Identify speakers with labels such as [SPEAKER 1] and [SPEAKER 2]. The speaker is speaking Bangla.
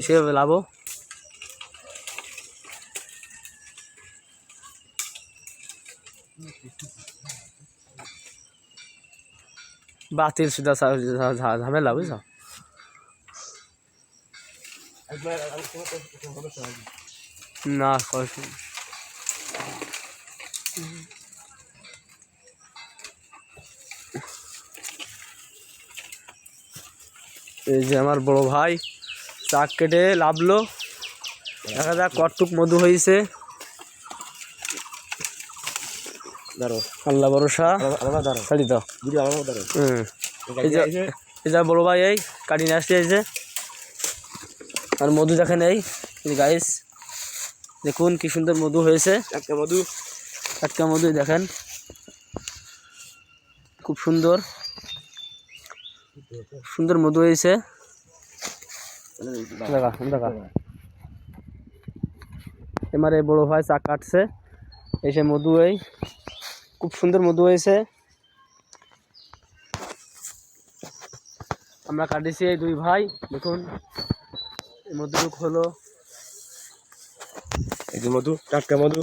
[SPEAKER 1] সে লাভ বাতিল সুদা ঝামেলা বুঝছো। না এই যে আমার বড় ভাই চাক কেটে লাভলো, দেখা যাক কতটুক মধু হয়েছে। আল্লাহ ভরসা ছাড়ি দাও। এই যা বড় ভাই এই কাটি নিয়ে আসতে এই যে, আর মধু দেখেন এই গাইস, দেখুন কি সুন্দর মধু হয়েছে। টাটকা মধু দেখেন, খুব সুন্দর সুন্দর মধু হয়েছে। এবারে বড় ভাই চাক কাটছে, এসে মধু এই খুব সুন্দর মধু হয়েছে। আমরা কাটিছি এই দুই ভাই, দেখুন মধুরূপ হলো,
[SPEAKER 2] এই যে মধু, টাটকা মধু।